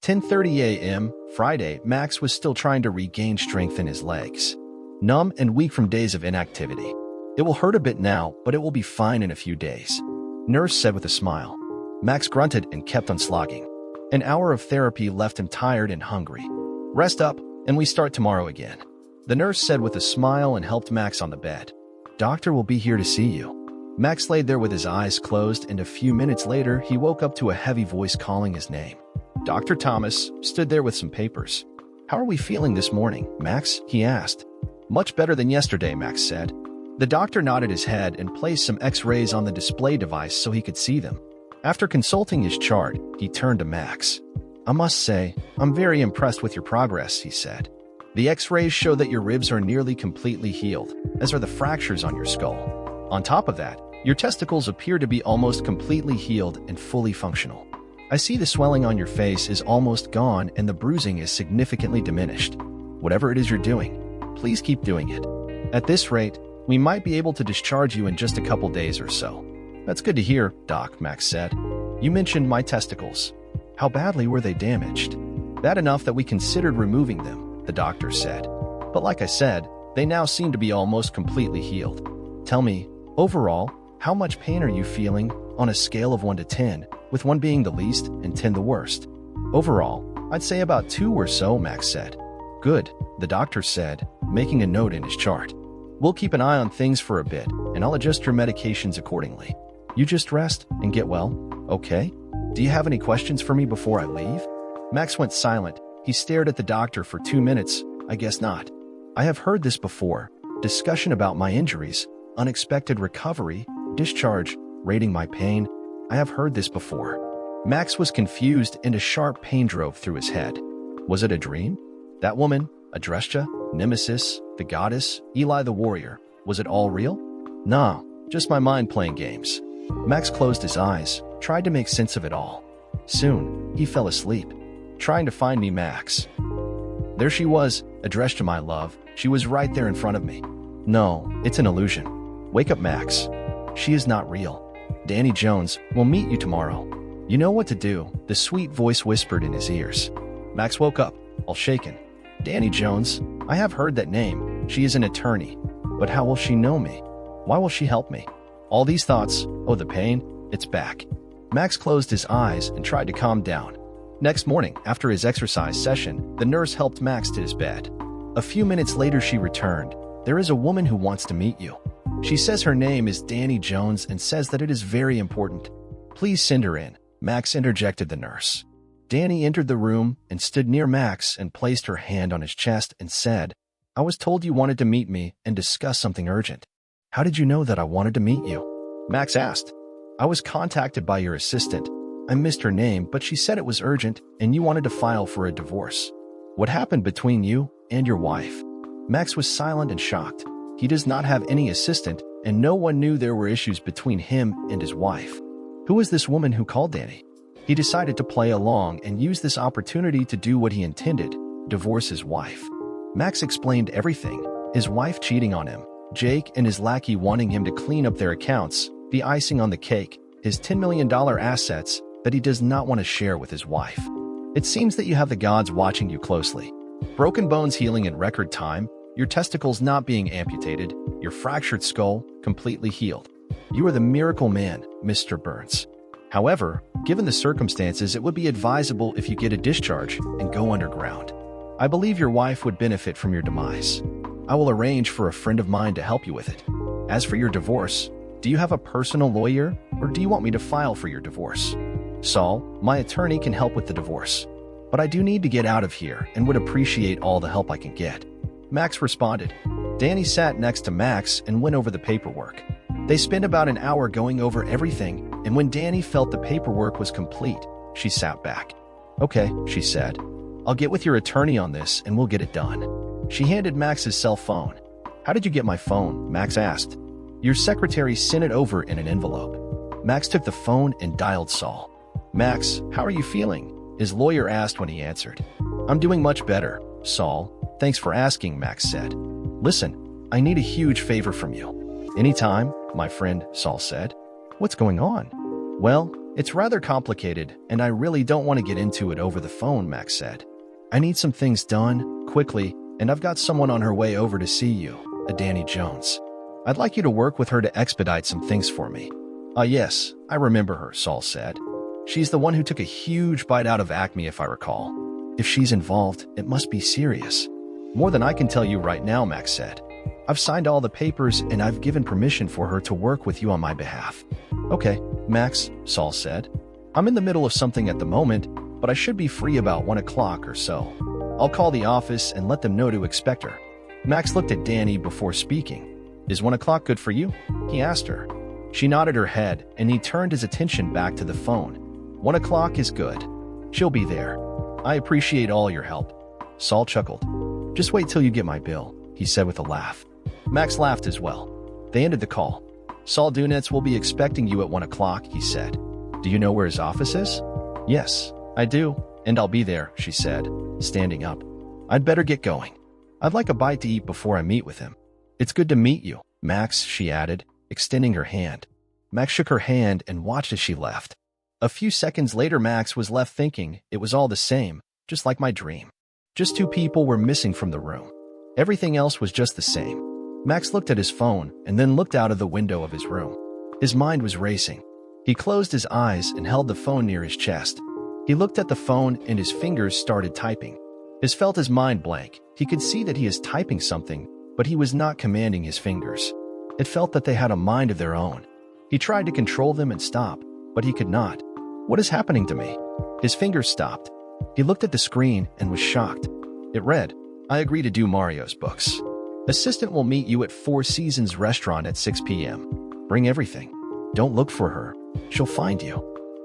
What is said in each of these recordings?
10:30 a.m., Friday. Max was still trying to regain strength in his legs. Numb and weak from days of inactivity. It will hurt a bit now, but it will be fine in a few days, nurse said with a smile. Max grunted and kept on slogging. An hour of therapy left him tired and hungry. Rest up, and we start tomorrow again, the nurse said with a smile and helped Max on the bed. Doctor will be here to see you. Max laid there with his eyes closed, and a few minutes later, he woke up to a heavy voice calling his name. Dr. Thomas stood there with some papers. How are we feeling this morning, Max? He asked. Much better than yesterday, Max said. The doctor nodded his head and placed some x-rays on the display device so he could see them. After consulting his chart, he turned to Max. I must say, I'm very impressed with your progress, he said. The x-rays show that your ribs are nearly completely healed, as are the fractures on your skull. On top of that, your testicles appear to be almost completely healed and fully functional. I see the swelling on your face is almost gone and the bruising is significantly diminished. Whatever it is you're doing, please keep doing it. At this rate, we might be able to discharge you in just a couple days or so. That's good to hear, Doc, Max said. You mentioned my testicles. How badly were they damaged? Bad enough that we considered removing them, the doctor said. But like I said, they now seem to be almost completely healed. Tell me, overall, how much pain are you feeling on a scale of 1 to 10, with 1 being the least and 10 the worst? Overall, I'd say about 2 or so, Max said. Good, the doctor said, making a note in his chart. We'll keep an eye on things for a bit, and I'll adjust your medications accordingly. You just rest and get well, okay? Do you have any questions for me before I leave? Max went silent. He stared at the doctor for 2 minutes. I guess not. I have heard this before. Discussion about my injuries, unexpected recovery, discharge, rating my pain. I have heard this before. Max was confused and a sharp pain drove through his head. Was it a dream? That woman, Adrestia, Nemesis, the goddess, Eli the warrior, was it all real? Nah, just my mind playing games. Max closed his eyes, tried to make sense of it all. Soon, he fell asleep. Trying to find me, Max. There she was, Adrestia, my love. She was right there in front of me. No, it's an illusion. Wake up, Max. She is not real. Danny Jones will meet you tomorrow. You know what to do, the sweet voice whispered in his ears. Max woke up, all shaken. Danny Jones, I have heard that name. She is an attorney. But how will she know me? Why will she help me? All these thoughts, oh the pain, it's back. Max closed his eyes and tried to calm down. Next morning, after his exercise session, the nurse helped Max to his bed. A few minutes later she returned. There is a woman who wants to meet you. She says her name is Danny Jones and says that it is very important. Please send her in, Max interjected the nurse. Danny entered the room and stood near Max and placed her hand on his chest and said, I was told you wanted to meet me and discuss something urgent. How did you know that I wanted to meet you? Max asked. I was contacted by your assistant. I missed her name, but she said it was urgent and you wanted to file for a divorce. What happened between you and your wife? Max was silent and shocked. He does not have any assistant, and no one knew there were issues between him and his wife. Who was this woman who called Danny? He decided to play along and use this opportunity to do what he intended, divorce his wife. Max explained everything, his wife cheating on him, Jake and his lackey wanting him to clean up their accounts, the icing on the cake, his $10 million assets that he does not want to share with his wife. It seems that you have the gods watching you closely. Broken bones healing in record time, your testicles not being amputated, your fractured skull completely healed. You are the miracle man, Mr. Burns. However, given the circumstances, it would be advisable if you get a discharge and go underground. I believe your wife would benefit from your demise. I will arrange for a friend of mine to help you with it. As for your divorce, do you have a personal lawyer, or do you want me to file for your divorce? Saul, my attorney, can help with the divorce. But I do need to get out of here and would appreciate all the help I can get. Max responded. Danny sat next to Max and went over the paperwork. They spent about an hour going over everything, and when Danny felt the paperwork was complete, she sat back. Okay, she said. I'll get with your attorney on this and we'll get it done. She handed Max his cell phone. How did you get my phone? Max asked. Your secretary sent it over in an envelope. Max took the phone and dialed Saul. Max, how are you feeling? His lawyer asked when he answered. I'm doing much better, Saul. Thanks for asking, Max said. Listen, I need a huge favor from you. Anytime, my friend, Saul said. What's going on? Well, It's rather complicated, and I really don't want to get into it over the phone, Max said. I need some things done, quickly, and I've got someone on her way over to see you, a Danny Jones. I'd like you to work with her to expedite some things for me. Yes, I remember her, Saul said. She's the one who took a huge bite out of Acme, if I recall. If she's involved, it must be serious. More than I can tell you right now, Max said. I've signed all the papers and I've given permission for her to work with you on my behalf. Okay, Max, Saul said. I'm in the middle of something at the moment, but I should be free about 1 o'clock or so. I'll call the office and let them know to expect her. Max looked at Danny before speaking. Is 1 o'clock good for you? He asked her. She nodded her head and he turned his attention back to the phone. 1 o'clock is good. She'll be there. I appreciate all your help. Saul chuckled. Just wait till you get my bill, he said with a laugh. Max laughed as well. They ended the call. Saul Dunetz will be expecting you at 1 o'clock, he said. Do you know where his office is? Yes, I do, and I'll be there, she said, standing up. I'd better get going. I'd like a bite to eat before I meet with him. It's good to meet you, Max, she added, extending her hand. Max shook her hand and watched as she left. A few seconds later, Max was left thinking it was all the same, just like my dream. Just 2 people were missing from the room. Everything else was just the same. Max looked at his phone and then looked out of the window of his room. His mind was racing. He closed his eyes and held the phone near his chest. He looked at the phone and his fingers started typing. He felt his mind blank. He could see that he is typing something, but he was not commanding his fingers. It felt that they had a mind of their own. He tried to control them and stop, but he could not. What is happening to me? His fingers stopped. He looked at the screen and was shocked. It read, I agree to do Mario's books. Assistant will meet you at Four Seasons Restaurant at 6 p.m. Bring everything. Don't look for her. She'll find you.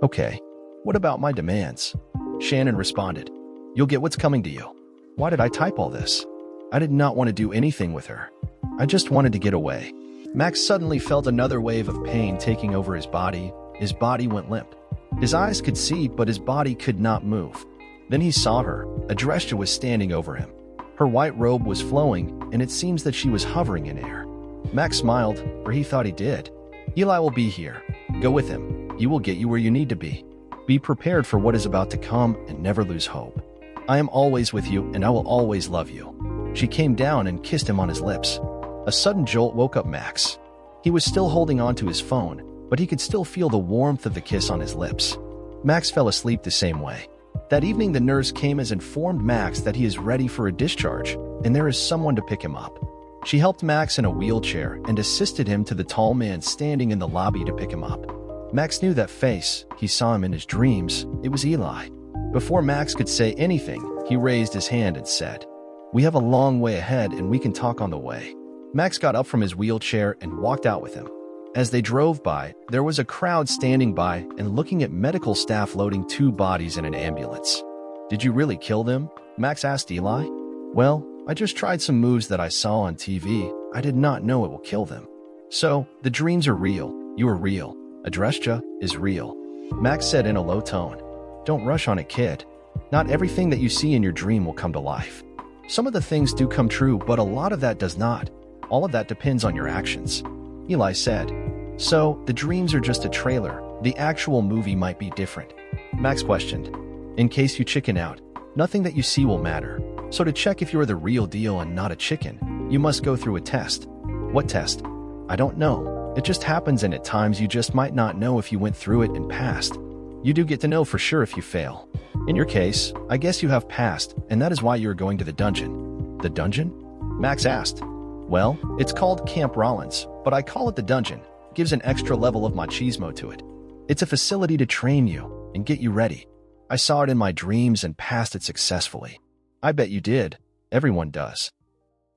Okay. What about my demands? Shannon responded. You'll get what's coming to you. Why did I type all this? I did not want to do anything with her. I just wanted to get away. Max suddenly felt another wave of pain taking over his body. His body went limp. His eyes could see, but his body could not move. Then he saw her. Adresha was standing over him. Her white robe was flowing, and it seems that she was hovering in air. Max smiled, or he thought he did. Eli will be here. Go with him. He will get you where you need to be. Be prepared for what is about to come and never lose hope. I am always with you, and I will always love you. She came down and kissed him on his lips. A sudden jolt woke up Max. He was still holding on to his phone, but he could still feel the warmth of the kiss on his lips. Max fell asleep the same way. That evening, the nurse came and informed Max that he is ready for a discharge, and there is someone to pick him up. She helped Max in a wheelchair and assisted him to the tall man standing in the lobby to pick him up. Max knew that face. He saw him in his dreams. It was Eli. Before Max could say anything, he raised his hand and said, We have a long way ahead and we can talk on the way. Max got up from his wheelchair and walked out with him. As they drove by, there was a crowd standing by and looking at medical staff loading 2 bodies in an ambulance. Did you really kill them? Max asked Eli. Well, I just tried some moves that I saw on TV. I did not know it will kill them. So, the dreams are real. You are real. Adresha is real. Max said in a low tone. Don't rush on it, kid. Not everything that you see in your dream will come to life. Some of the things do come true, but a lot of that does not. All of that depends on your actions. Eli said. So, the dreams are just a trailer. The actual movie might be different. Max questioned. In case you chicken out, nothing that you see will matter. So to check if you're the real deal and not a chicken, you must go through a test. What test? I don't know. It just happens, and at times you just might not know if you went through it and passed. You do get to know for sure if you fail. In your case, I guess you have passed, and that is why you are going to the dungeon. The dungeon? Max asked. Well, it's called Camp Rollins, but I call it the dungeon. It gives an extra level of machismo to it. It's a facility to train you and get you ready. I saw it in my dreams and passed it successfully. I bet you did. Everyone does.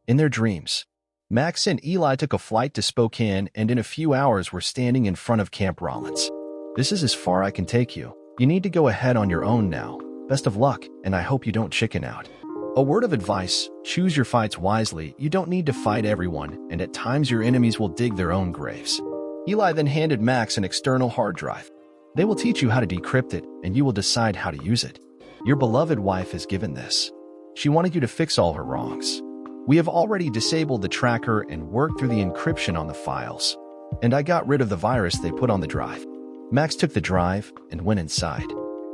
In their dreams. Max and Eli took a flight to Spokane and in a few hours were standing in front of Camp Rollins. This is as far I can take you. You need to go ahead on your own now. Best of luck, and I hope you don't chicken out. A word of advice, choose your fights wisely. You don't need to fight everyone, and at times your enemies will dig their own graves. Eli then handed Max an external hard drive. They will teach you how to decrypt it, and you will decide how to use it. Your beloved wife has given this. She wanted you to fix all her wrongs. We have already disabled the tracker and worked through the encryption on the files. And I got rid of the virus they put on the drive. Max took the drive and went inside.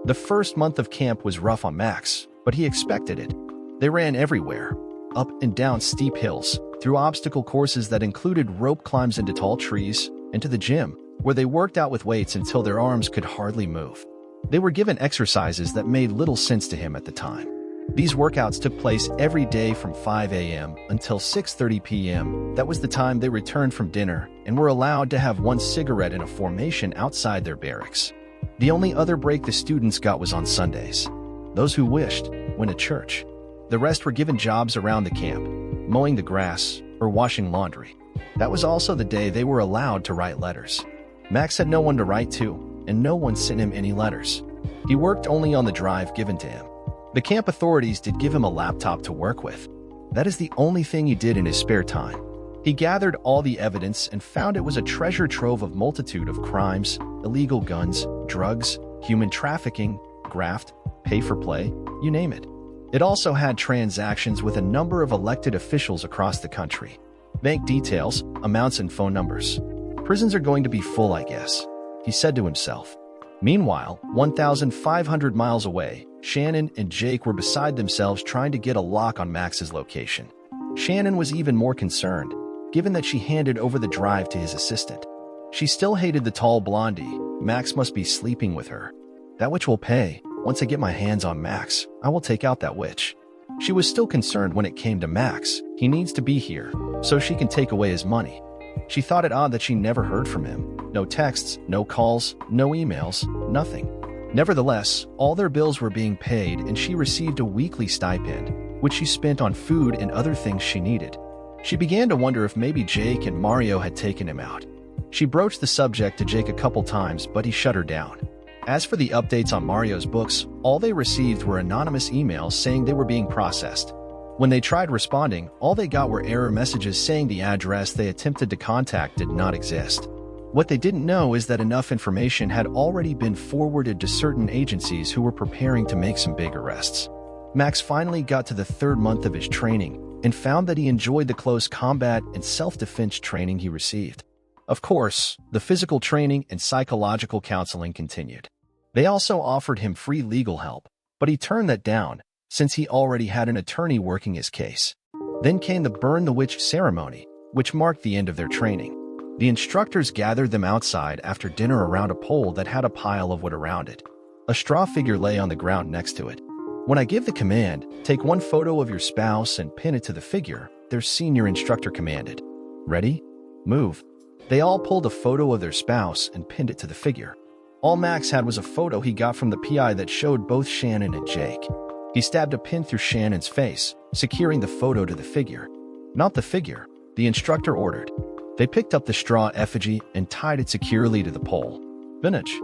The first month of camp was rough on Max, but he expected it. They ran everywhere, up and down steep hills, through obstacle courses that included rope climbs into tall trees, and to the gym, where they worked out with weights until their arms could hardly move. They were given exercises that made little sense to him at the time. These workouts took place every day from 5 a.m. until 6:30 p.m. That was the time they returned from dinner and were allowed to have one cigarette in a formation outside their barracks. The only other break the students got was on Sundays. Those who wished went to church. The rest were given jobs around the camp, mowing the grass or washing laundry. That was also the day they were allowed to write letters. Max had no one to write to, and no one sent him any letters. He worked only on the drive given to him. The camp authorities did give him a laptop to work with. That is the only thing he did in his spare time. He gathered all the evidence and found it was a treasure trove of multitude of crimes, illegal guns, drugs, human trafficking, graft, pay-for-play, you name it. It also had transactions with a number of elected officials across the country. Bank details, amounts, and phone numbers. Prisons are going to be full, I guess, he said to himself. Meanwhile, 1,500 miles away, Shannon and Jake were beside themselves trying to get a lock on Max's location. Shannon was even more concerned, given that she handed over the drive to his assistant. She still hated the tall blondie. Max must be sleeping with her. That witch will pay. Once I get my hands on Max, I will take out that witch. She was still concerned when it came to Max. He needs to be here, so she can take away his money. She thought it odd that she never heard from him. No texts, no calls, no emails, nothing. Nevertheless, all their bills were being paid and she received a weekly stipend, which she spent on food and other things she needed. She began to wonder if maybe Jake and Mario had taken him out. She broached the subject to Jake a couple times, but he shut her down. As for the updates on Mario's books, all they received were anonymous emails saying they were being processed. When they tried responding, all they got were error messages saying the address they attempted to contact did not exist. What they didn't know is that enough information had already been forwarded to certain agencies who were preparing to make some big arrests. Max finally got to the third month of his training and found that he enjoyed the close combat and self-defense training he received. Of course, the physical training and psychological counseling continued. They also offered him free legal help, but he turned that down, since he already had an attorney working his case. Then came the Burn the Witch ceremony, which marked the end of their training. The instructors gathered them outside after dinner around a pole that had a pile of wood around it. A straw figure lay on the ground next to it. When I give the command, take one photo of your spouse and pin it to the figure, their senior instructor commanded. Ready? Move. They all pulled a photo of their spouse and pinned it to the figure. All Max had was a photo he got from the PI that showed both Shannon and Jake. He stabbed a pin through Shannon's face, securing the photo to the figure. Not the figure, the instructor ordered. They picked up the straw effigy and tied it securely to the pole. Finish.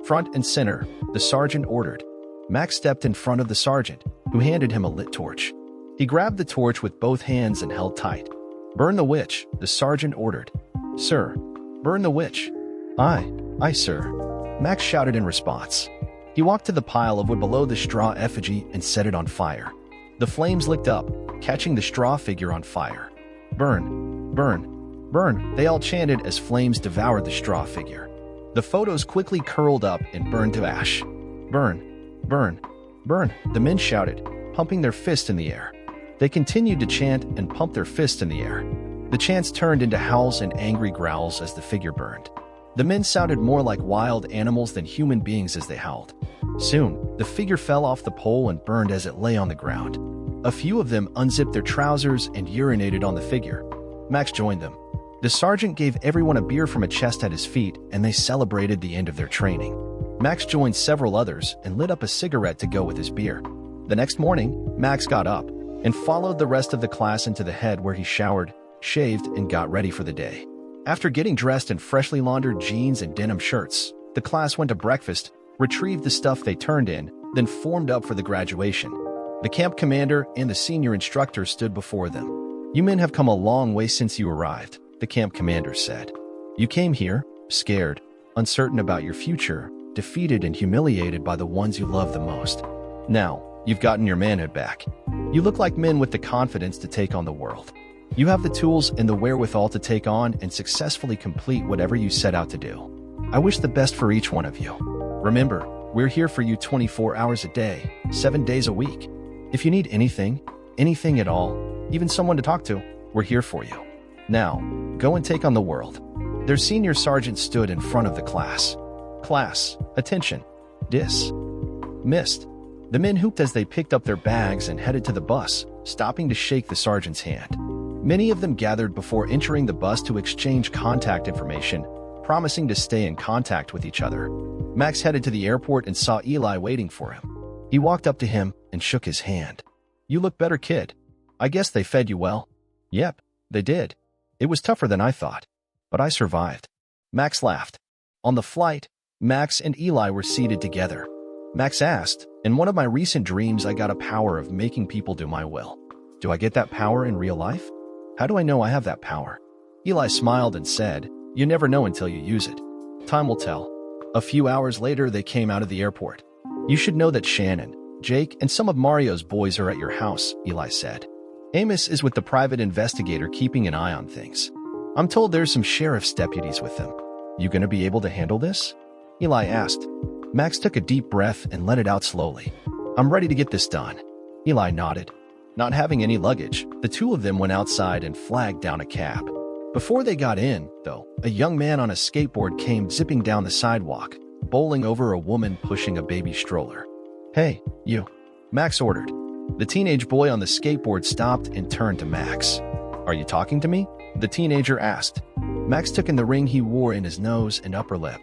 Front and center, the sergeant ordered. Max stepped in front of the sergeant, who handed him a lit torch. He grabbed the torch with both hands and held tight. Burn the witch, the sergeant ordered. Sir, burn the witch. Aye, sir. Max shouted in response. He walked to the pile of wood below the straw effigy and set it on fire. The flames licked up, catching the straw figure on fire. Burn, burn, burn, they all chanted as flames devoured the straw figure. The photos quickly curled up and burned to ash. Burn, burn, burn, the men shouted, pumping their fists in the air. They continued to chant and pump their fists in the air. The chants turned into howls and angry growls as the figure burned. The men sounded more like wild animals than human beings as they howled. Soon, the figure fell off the pole and burned as it lay on the ground. A few of them unzipped their trousers and urinated on the figure. Max joined them. The sergeant gave everyone a beer from a chest at his feet, and they celebrated the end of their training. Max joined several others and lit up a cigarette to go with his beer. The next morning, Max got up and followed the rest of the class into the head where he showered, shaved, and got ready for the day. After getting dressed in freshly laundered jeans and denim shirts, the class went to breakfast, retrieved the stuff they turned in, then formed up for the graduation. The camp commander and the senior instructor stood before them. You men have come a long way since you arrived, the camp commander said. You came here, scared, uncertain about your future, defeated and humiliated by the ones you love the most. Now, you've gotten your manhood back. You look like men with the confidence to take on the world. You have the tools and the wherewithal to take on and successfully complete whatever you set out to do. I wish the best for each one of you. Remember, we're here for you 24 hours a day, 7 days a week. If you need anything at all, even someone to talk to, we're here for you. Now, go and take on the world." Their senior sergeant stood in front of the class. "Class, attention. Dismissed." The men whooped as they picked up their bags and headed to the bus, stopping to shake the sergeant's hand. Many of them gathered before entering the bus to exchange contact information, promising to stay in contact with each other. Max headed to the airport and saw Eli waiting for him. He walked up to him and shook his hand. "You look better, kid. I guess they fed you well." "Yep, they did. It was tougher than I thought, but I survived." Max laughed. On the flight, Max and Eli were seated together. Max asked, "In one of my recent dreams, I got a power of making people do my will. Do I get that power in real life? How do I know I have that power?" Eli smiled and said, "You never know until you use it. Time will tell." A few hours later, they came out of the airport. "You should know that Shannon, Jake, and some of Mario's boys are at your house," Eli said. "Amos is with the private investigator keeping an eye on things. I'm told there's some sheriff's deputies with them. You gonna be able to handle this?" Eli asked. Max took a deep breath and let it out slowly. "I'm ready to get this done." Eli nodded. Not having any luggage, the two of them went outside and flagged down a cab. Before they got in, though, a young man on a skateboard came zipping down the sidewalk, bowling over a woman pushing a baby stroller. "Hey, you," Max ordered. The teenage boy on the skateboard stopped and turned to Max. "Are you talking to me?" the teenager asked. Max took in the ring he wore in his nose and upper lip.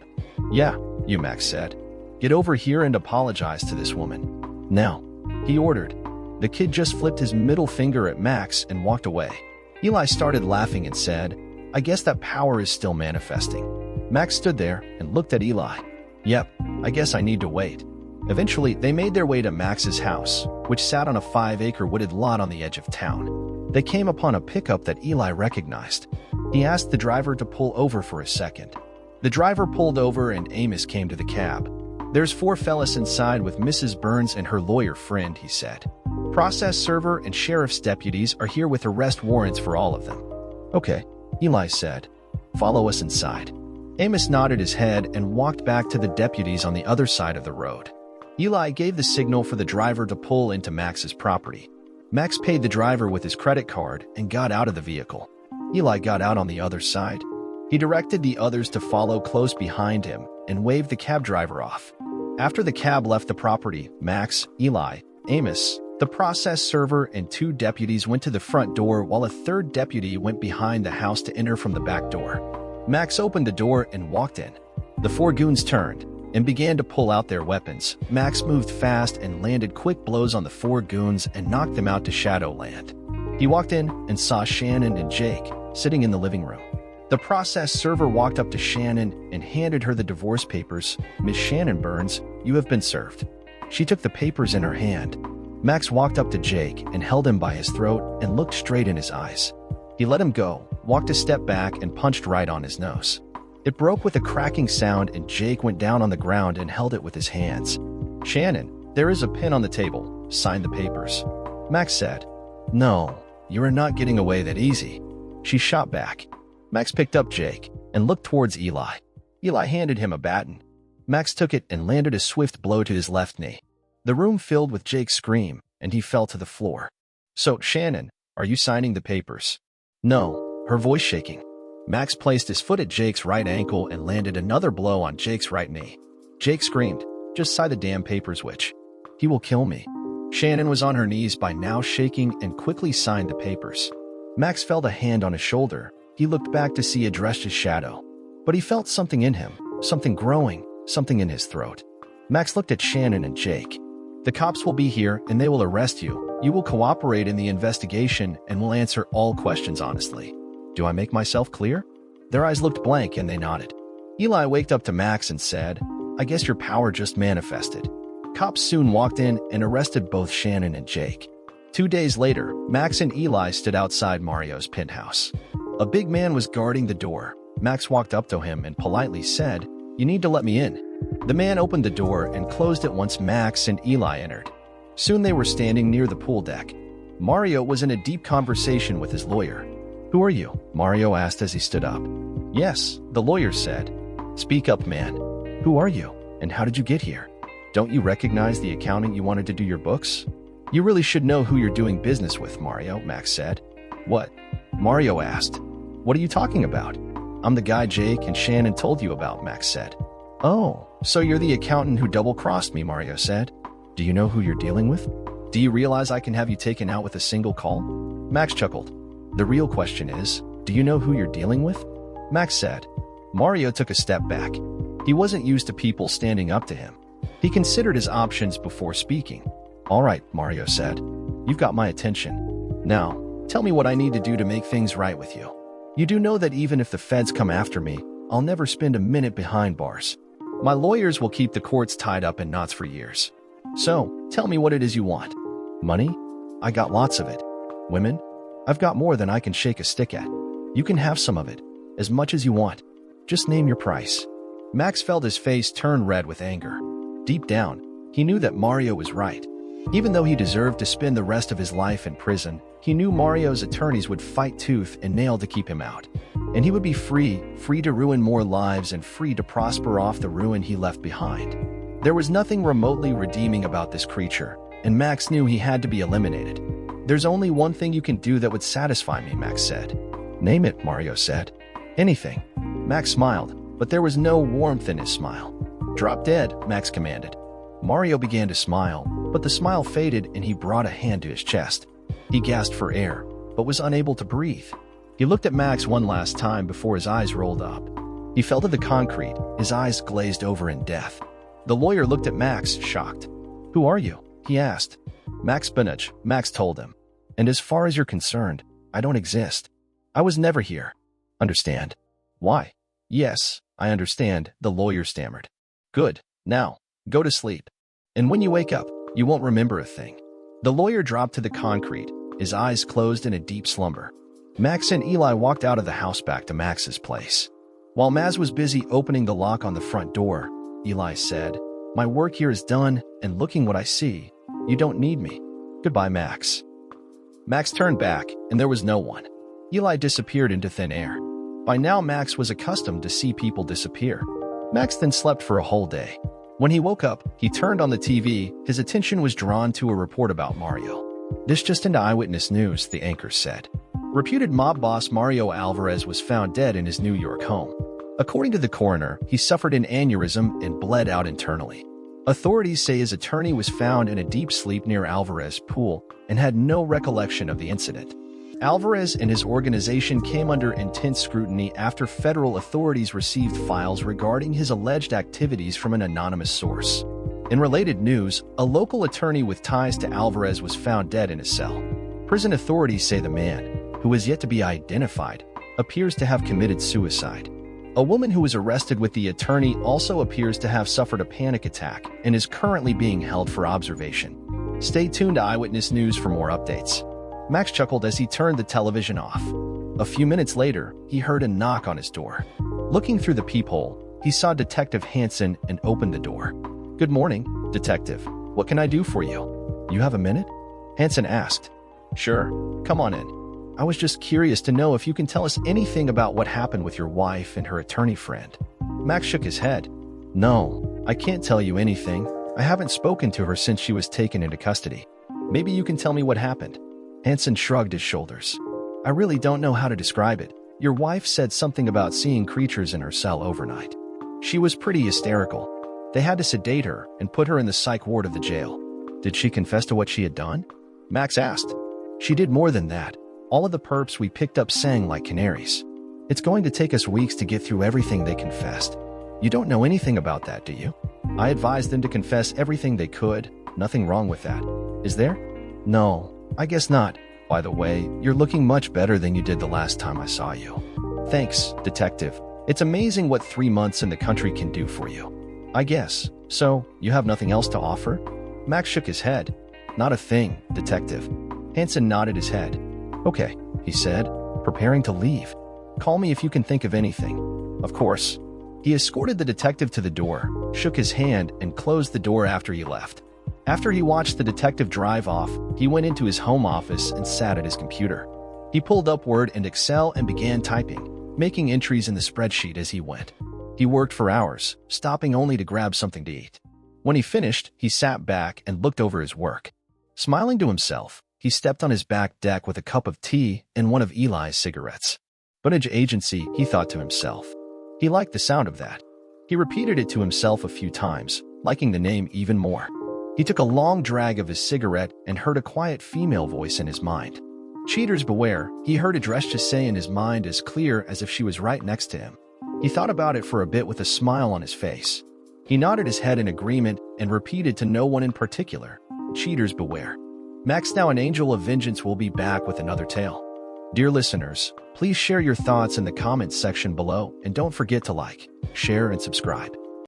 "Yeah, you," Max said. "Get over here and apologize to this woman. Now," he ordered. The kid just flipped his middle finger at Max and walked away. Eli started laughing and said, "I guess that power is still manifesting." Max stood there and looked at Eli. "Yep, I guess I need to wait." Eventually, they made their way to Max's house, which sat on a 5-acre wooded lot on the edge of town. They came upon a pickup that Eli recognized. He asked the driver to pull over for a second. The driver pulled over and Amos came to the cab. "There's 4 fellas inside with Mrs. Burns and her lawyer friend," he said. "Process server and sheriff's deputies are here with arrest warrants for all of them." "Okay," Eli said. "Follow us inside." Amos nodded his head and walked back to the deputies on the other side of the road. Eli gave the signal for the driver to pull into Max's property. Max paid the driver with his credit card and got out of the vehicle. Eli got out on the other side. He directed the others to follow close behind him and waved the cab driver off. After the cab left the property, Max, Eli, Amos, the process server, and 2 deputies went to the front door while a 3rd deputy went behind the house to enter from the back door. Max opened the door and walked in. The 4 goons turned and began to pull out their weapons. Max moved fast and landed quick blows on the 4 goons and knocked them out to Shadowland. He walked in and saw Shannon and Jake sitting in the living room. The process server walked up to Shannon and handed her the divorce papers. "Miss Shannon Burns, you have been served." She took the papers in her hand. Max walked up to Jake and held him by his throat and looked straight in his eyes. He let him go, walked a step back, and punched right on his nose. It broke with a cracking sound and Jake went down on the ground and held it with his hands. "Shannon, there is a pen on the table. Sign the papers." Max said. "No, you are not getting away that easy." She shot back. Max picked up Jake and looked towards Eli. Eli handed him a baton. Max took it and landed a swift blow to his left knee. The room filled with Jake's scream, and he fell to the floor. "So, Shannon, are you signing the papers?" "No," her voice shaking. Max placed his foot at Jake's right ankle and landed another blow on Jake's right knee. Jake screamed, "Just sign the damn papers, witch. He will kill me." Shannon was on her knees by now, shaking, and quickly signed the papers. Max felt a hand on his shoulder. He looked back to see Adresh's shadow. But he felt something in him, something growing, something in his throat. Max looked at Shannon and Jake. "The cops will be here and they will arrest you. You will cooperate in the investigation and will answer all questions honestly. Do I make myself clear?" Their eyes looked blank and they nodded. Eli waked up to Max and said, "I guess your power just manifested." Cops soon walked in and arrested both Shannon and Jake. 2 days later, Max and Eli stood outside Mario's penthouse. A big man was guarding the door. Max walked up to him and politely said, "You need to let me in." The man opened the door and closed it once Max and Eli entered. Soon they were standing near the pool deck. Mario was in a deep conversation with his lawyer. "Who are you?" Mario asked as he stood up. "Yes," the lawyer said. Speak up, man. Who are you? And how did you get here? Don't you recognize the accountant you wanted to do your books? You really should know who you're doing business with, Mario, Max said. What? Mario asked. What are you talking about? I'm the guy Jake and Shannon told you about, Max said. Oh, so you're the accountant who double-crossed me, Mario said. Do you know who you're dealing with? Do you realize I can have you taken out with a single call? Max chuckled. The real question is, do you know who you're dealing with? Max said. Mario took a step back. He wasn't used to people standing up to him. He considered his options before speaking. All right, Mario said. You've got my attention. Now, tell me what I need to do to make things right with you. You do know that even if the feds come after me, I'll never spend a minute behind bars. My lawyers will keep the courts tied up in knots for years. So, tell me what it is you want. Money? I got lots of it. Women? I've got more than I can shake a stick at. You can have some of it, as much as you want. Just name your price. Max felt his face turn red with anger. Deep down, he knew that Mario was right. Even though he deserved to spend the rest of his life in prison, he knew Mario's attorneys would fight tooth and nail to keep him out. And he would be free to ruin more lives and free to prosper off the ruin he left behind. There was nothing remotely redeeming about this creature, and Max knew he had to be eliminated. There's only one thing you can do that would satisfy me, Max said. Name it, Mario said. Anything. Max smiled, but there was no warmth in his smile. Drop dead, Max commanded. Mario began to smile, but the smile faded and he brought a hand to his chest. He gasped for air, but was unable to breathe. He looked at Max one last time before his eyes rolled up. He fell to the concrete, his eyes glazed over in death. The lawyer looked at Max, shocked. Who are you? He asked. Max Spinach, Max told him. And as far as you're concerned, I don't exist. I was never here. Understand? Why? Yes, I understand, the lawyer stammered. Good. Now, go to sleep. And when you wake up, you won't remember a thing. The lawyer dropped to the concrete, his eyes closed in a deep slumber. Max and Eli walked out of the house back to Max's place. While Maz was busy opening the lock on the front door, Eli said, My work here is done, and looking what I see, you don't need me. Goodbye, Max. Max turned back, and there was no one. Eli disappeared into thin air. By now, Max was accustomed to see people disappear. Max then slept for a whole day. When he woke up, he turned on the TV. His attention was drawn to a report about Mario. This just into Eyewitness News, the anchor said. Reputed mob boss Mario Alvarez was found dead in his New York home. According to the coroner, he suffered an aneurysm and bled out internally. Authorities say his attorney was found in a deep sleep near Alvarez's pool and had no recollection of the incident. Alvarez and his organization came under intense scrutiny after federal authorities received files regarding his alleged activities from an anonymous source. In related news, a local attorney with ties to Alvarez was found dead in a cell. Prison authorities say the man, who is yet to be identified, appears to have committed suicide. A woman who was arrested with the attorney also appears to have suffered a panic attack and is currently being held for observation. Stay tuned to Eyewitness News for more updates. Max chuckled as he turned the television off. A few minutes later, he heard a knock on his door. Looking through the peephole, he saw Detective Hansen and opened the door. Good morning, Detective. What can I do for you? You have a minute? Hansen asked. Sure, come on in. I was just curious to know if you can tell us anything about what happened with your wife and her attorney friend. Max shook his head. No, I can't tell you anything. I haven't spoken to her since she was taken into custody. Maybe you can tell me what happened. Hansen shrugged his shoulders. I really don't know how to describe it. Your wife said something about seeing creatures in her cell overnight. She was pretty hysterical. They had to sedate her and put her in the psych ward of the jail. Did she confess to what she had done? Max asked. She did more than that. All of the perps we picked up sang like canaries. It's going to take us weeks to get through everything they confessed. You don't know anything about that, do you? I advised them to confess everything they could. Nothing wrong with that. Is there? No, I guess not. By the way, you're looking much better than you did the last time I saw you. Thanks, Detective. It's amazing what 3 months in the country can do for you. I guess. So, you have nothing else to offer? Max shook his head. Not a thing, Detective. Hansen nodded his head. Okay, he said, preparing to leave. Call me if you can think of anything. Of course. He escorted the detective to the door, shook his hand, and closed the door after he left. After he watched the detective drive off, he went into his home office and sat at his computer. He pulled up Word and Excel and began typing, making entries in the spreadsheet as he went. He worked for hours, stopping only to grab something to eat. When he finished, he sat back and looked over his work. Smiling to himself, he stepped on his back deck with a cup of tea and one of Eli's cigarettes. Footage agency, he thought to himself. He liked the sound of that. He repeated it to himself a few times, liking the name even more. He took a long drag of his cigarette and heard a quiet female voice in his mind. Cheaters beware, he heard Adresha say in his mind as clear as if she was right next to him. He thought about it for a bit with a smile on his face. He nodded his head in agreement and repeated to no one in particular, cheaters beware. Max, now an angel of vengeance, will be back with another tale. Dear listeners, please share your thoughts in the comments section below and don't forget to like, share, and subscribe.